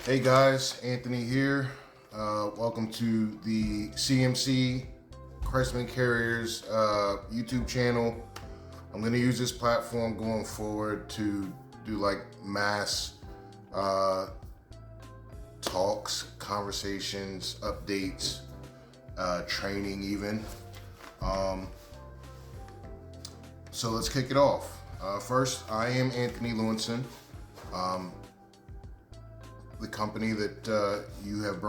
Hey guys, Anthony here. Welcome to the CMC Christman Carriers YouTube channel. I'm going to use this platform going forward to do like mass talks, conversations, updates, training even. So let's kick it off. First, I am Anthony Lewinson. The company that you have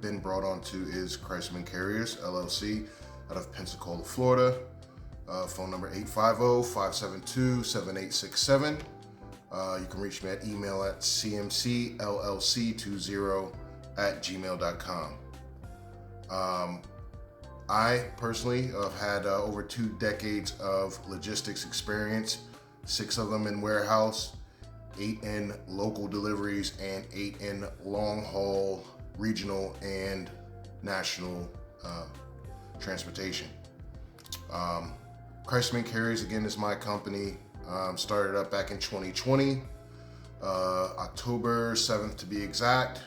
been brought on to is Christman Carriers, LLC, out of Pensacola, Florida. Phone number 850-572-7867. You can reach me at email at cmcllc20@gmail.com. I personally have had over 2 decades of logistics experience, 6 of them in warehouse, 8 in local deliveries, and 8 in long haul, regional, and national transportation. Christman Carriers, again, is my company. Started up back in 2020, October 7th to be exact.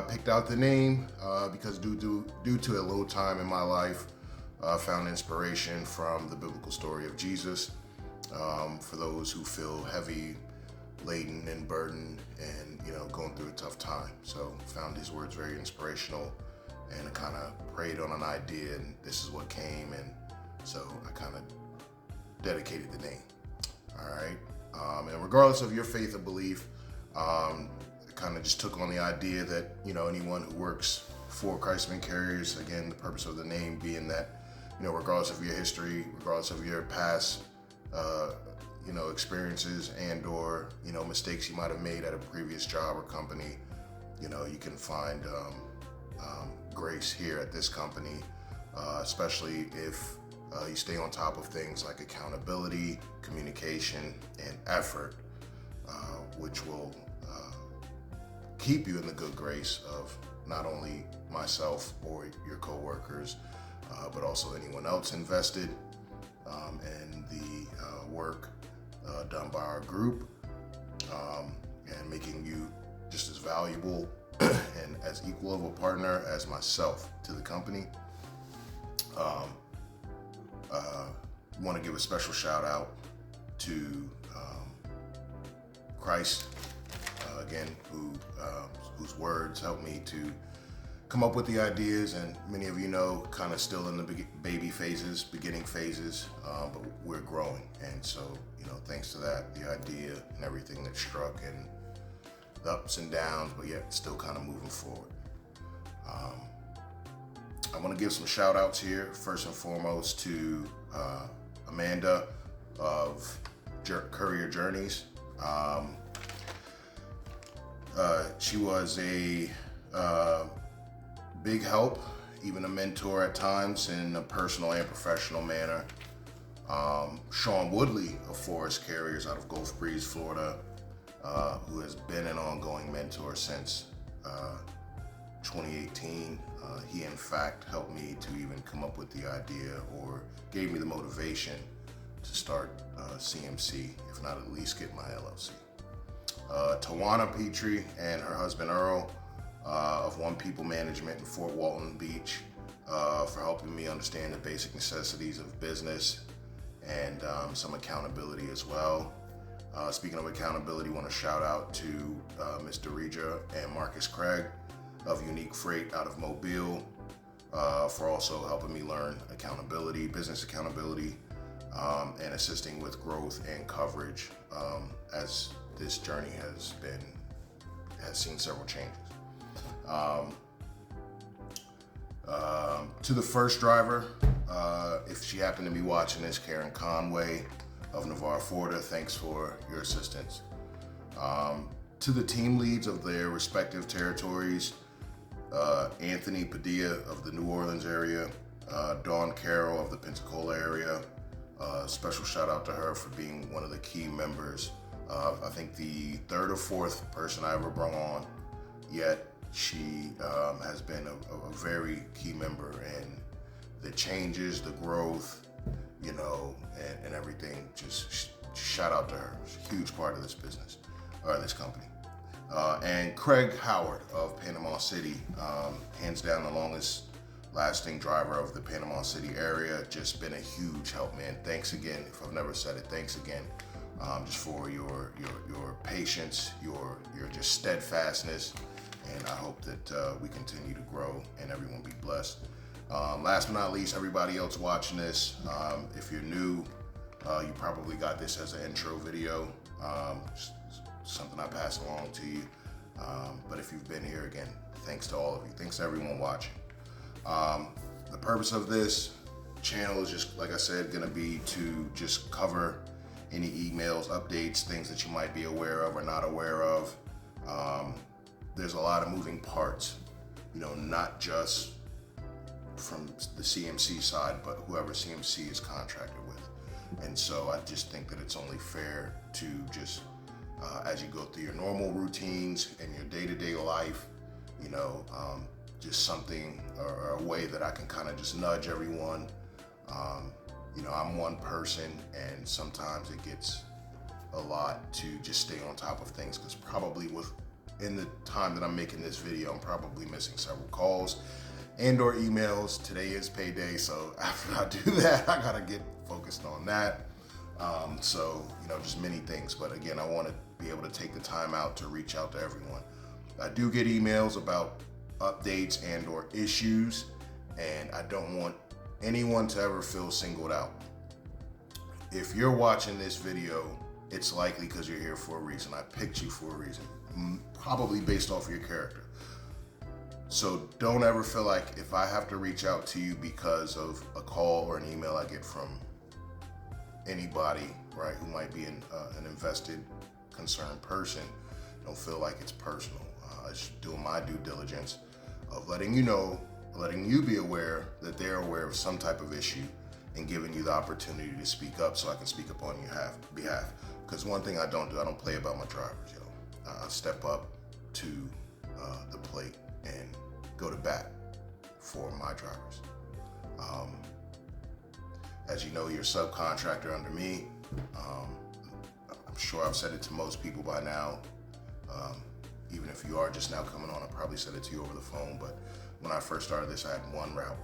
Picked out the name because due to a low time in my life, found inspiration from the biblical story of Jesus. For those who feel heavy laden and burdened and going through a tough time, so found these words very inspirational, and I kind of prayed on an idea, and this is what came, and so I kind of dedicated the name. All right, and regardless of your faith or belief, I kind of just took on the idea that anyone who works for Christman Carriers, again, the purpose of the name being that regardless of your history, regardless of your past experiences and or mistakes you might have made at a previous job or company, you can find grace here at this company, especially if you stay on top of things like accountability, communication, and effort, which will keep you in the good grace of not only myself or your coworkers, but also anyone else invested in the work done by our group, and making you just as valuable and as equal of a partner as myself to the company. Want to give a special shout out to Christ, again, whose words helped me to come up with the ideas, and many of kind of still in the beginning phases, but we're growing, and so thanks to that, the idea and everything that struck, and the ups and downs, but yet still kind of moving forward. I want to give some shout outs here, first and foremost to Amanda of Courier Journeys. She was a big help, even a mentor at times in a personal and professional manner. Sean Woodley of Forest Carriers out of Gulf Breeze, Florida, who has been an ongoing mentor since 2018. He in fact helped me to even come up with the idea, or gave me the motivation to start CMC, if not at least get my LLC. Tawana Petrie and her husband Earl of One People Management in Fort Walton Beach, for helping me understand the basic necessities of business and some accountability as well. Speaking of accountability, I want to shout out to Ms. Dereja and Marcus Craig of Unique Freight out of Mobile, for also helping me learn accountability, business accountability, and assisting with growth and coverage, as this journey has seen several changes. To the first driver, if she happened to be watching this, Karen Conway of Navarre, Florida, thanks for your assistance. To the team leads of their respective territories, Anthony Padilla of the New Orleans area, Dawn Carroll of the Pensacola area, special shout out to her for being one of the key members. I think the 3rd or 4th person I ever brought on, yet she has been a very key member in the changes, the growth, and everything. Just shout out to her. She's a huge part of this business, or this company. And Craig Howard of Panama City, hands down the longest lasting driver of the Panama City area. Just been a huge help, man. Thanks again. If I've never said it, thanks again, just for your patience, your just steadfastness, and I hope that we continue to grow and everyone be blessed. Last but not least, everybody else watching this, if you're new, you probably got this as an intro video, something I pass along to you. But if you've been here, again, thanks to all of you. Thanks to everyone watching. The purpose of this channel is just, like I said, gonna be to just cover any emails, updates, things that you might be aware of or not aware of. There's a lot of moving parts, not just from the CMC side, but whoever CMC is contracted with. And so I just think that it's only fair to just, as you go through your normal routines and your day-to-day life, just something or a way that I can kind of just nudge everyone. I'm one person, and sometimes it gets a lot to just stay on top of things, because probably in the time that I'm making this video, I'm probably missing several calls and or emails. Today is payday, so after I do that, I gotta get focused on that. Just many things. But again, I want to be able to take the time out to reach out to everyone. I do get emails about updates and or issues, and I don't want anyone to ever feel singled out. If you're watching this video, it's likely because you're here for a reason. I picked you for a reason, probably based off of your character. So don't ever feel like if I have to reach out to you because of a call or an email I get from anybody, right, who might be an invested, concerned person, don't feel like it's personal. Just doing my due diligence of letting you be aware that they're aware of some type of issue, and giving you the opportunity to speak up so I can speak up on your behalf. Because one thing I don't do, I don't play about my drivers, I step up to the plate and go to bat for my drivers. As you know, you're a subcontractor under me. I'm sure I've said it to most people by now. Even if you are just now coming on, I probably said it to you over the phone, but when I first started this, I had one route.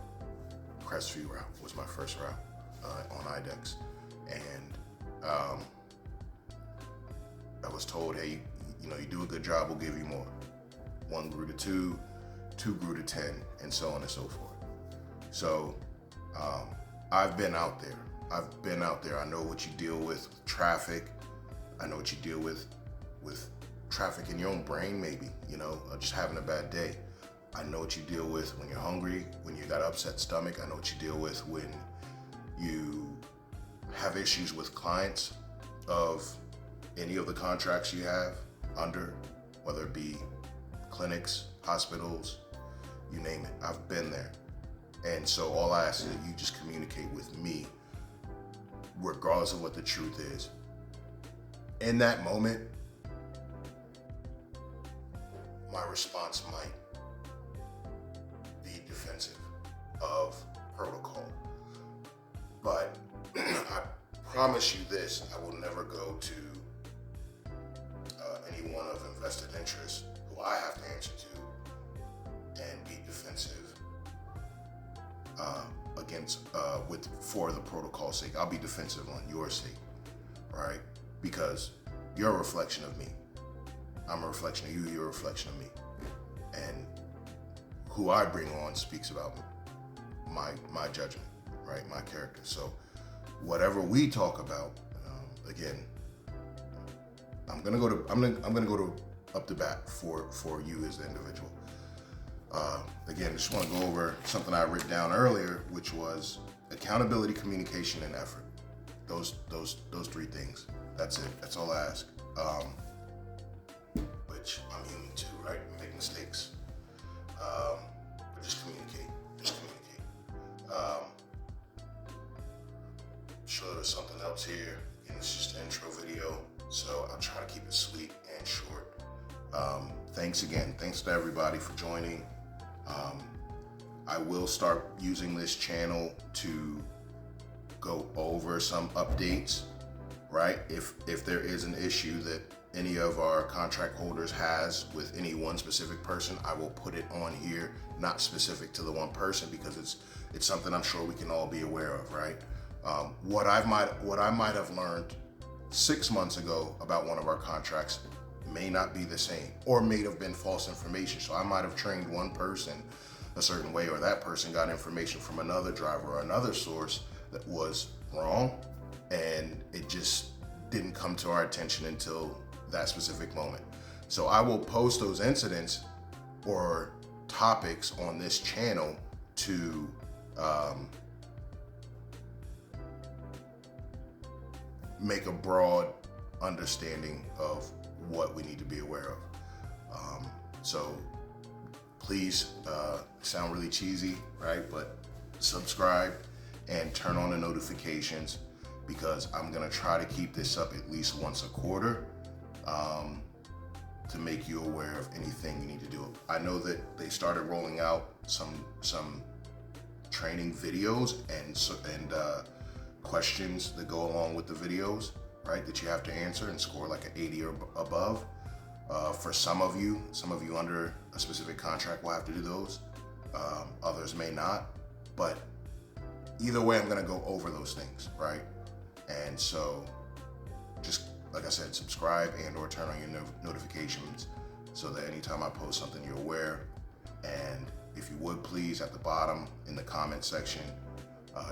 Crestview route was my first route on IDEX. And I was told, hey, you do a good job, we'll give you more. 1 grew to 2, 2 grew to 10, and so on and so forth. So I've been out there. I know what you deal with traffic. I know what you deal with traffic in your own brain, maybe, just having a bad day. I know what you deal with when you're hungry, when you got an upset stomach. I know what you deal with when you have issues with clients of any of the contracts you have under, whether it be clinics, hospitals, you name it. I've been there. And so all I ask is that you just communicate with me, regardless of what the truth is. In that moment, my response might be defensive of protocol. But I promise you this, I will never go to anyone of invested interest who I have to answer to and be defensive for the protocol's sake. I'll be defensive on your sake, right? Because you're a reflection of me. I'm a reflection of you, you're a reflection of me. And who I bring on speaks about my judgment, right? My character. So whatever we talk about, again, I'm gonna go to up the bat for you as the individual. Again, I just want to go over something I wrote down earlier, which was accountability, communication, and effort. Those 3 things. That's it. That's all I ask. Which I'm human too, right? I make mistakes. But just communicate. Sure, there's something else here. And it's just an intro video, so I'll try to keep it sweet and short. Thanks again. Thanks to everybody for joining. I will start using this channel to go over some updates, right? If there is an issue that any of our contract holders has with any one specific person, I will put it on here, not specific to the one person, because it's something I'm sure we can all be aware of, right? What I might have learned 6 months ago about one of our contracts may not be the same, or may have been false information. So I might have trained one person a certain way, or that person got information from another driver or another source that was wrong, and it just didn't come to our attention until that specific moment. So I will post those incidents or topics on this channel to make a broad understanding of what we need to be aware of. So please, sound really cheesy, right? But subscribe and turn on the notifications, because I'm gonna try to keep this up at least once a quarter to make you aware of anything you need to do. I know that they started rolling out some training videos and questions that go along with the videos, right, that you have to answer and score like an 80 or above. For some of you under a specific contract will have to do those. Others may not, but either way, I'm gonna go over those things, right? And so just, like I said, subscribe and or turn on your notifications so that anytime I post something, you're aware. And if you would, please, at the bottom in the comment section,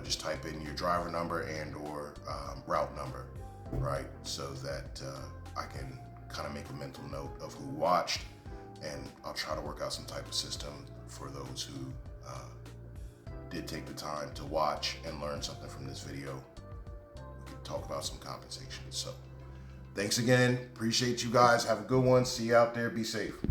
just type in your driver number and or route number, right? So that I can kind of make a mental note of who watched, and I'll try to work out some type of system for those who did take the time to watch and learn something from this video. We can talk about some compensation. So thanks again. Appreciate you guys. Have a good one. See you out there. Be safe.